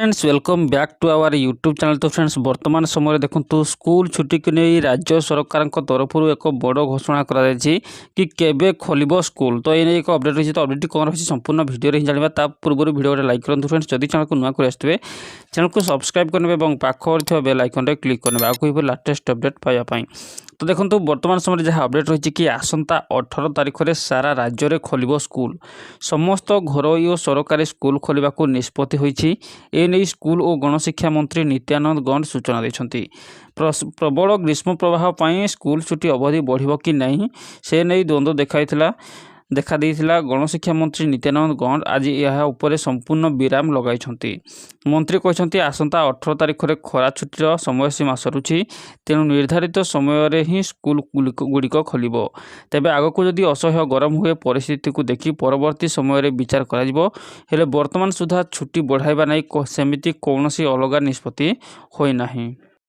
Friends welcome back to our YouTube channel. तो friends वर्तमान समय देखो स्कूल छुट्टी को नहीं राज्य सरकार तरफ एक बड़ घोषणा कर कि केबे खोलिबो स्कूल। तो ये एक अपडेट रही। तो अपडेट कौन रही संपूर्ण वीडियो ही जाना ता पूर्व वीडियो लाइक करूँ। फ्रेंड्स जदि चैनल को नुआ कर आसते चैनल को सब्सक्राइब करने और पाखर बेल आइकन रे क्लिक करने आगे लाटेस्ट अपडेट पाइबापी। तो देखो वर्तमान समय जहाँ अपडेट रही कि आसंता 18 तारिख में सारा राज्य में खोलिबो स्कूल। समस्त घरोई और सरकारी स्कूल खोलने को निष्पत्ति होईछि। एने स्कूल और गणशिक्षा मंत्री नित्यानंद गौड़ सूचना देछंती। प्रबल ग्रीष्म प्रवाह पर स्कूल छुट्टी अवधि बढ़िबो कि नहीं से नहीं द्वंद्व देखा देइथिला। गणशिक्षा मंत्री नित्यानंद गौड़ आज यह उपर संपूर्ण विराम लगाइछंती। मंत्री कहते आसंता 18 तारिख में खरा छुट्टीर समय सीमा सरुछि, तेणु निर्धारित समय रे ही स्कूल गुड़िक खोलिबो। तेबे आगको जदि असह्य गरम हुए परिस्थिति को देखि परवर्ती समय रे विचार कराजिबो। हेले वर्तमान सुधा छुट्टी बढ़ाइबा नै सेमिति कौनसी अलग निष्पत्ति होई नाही।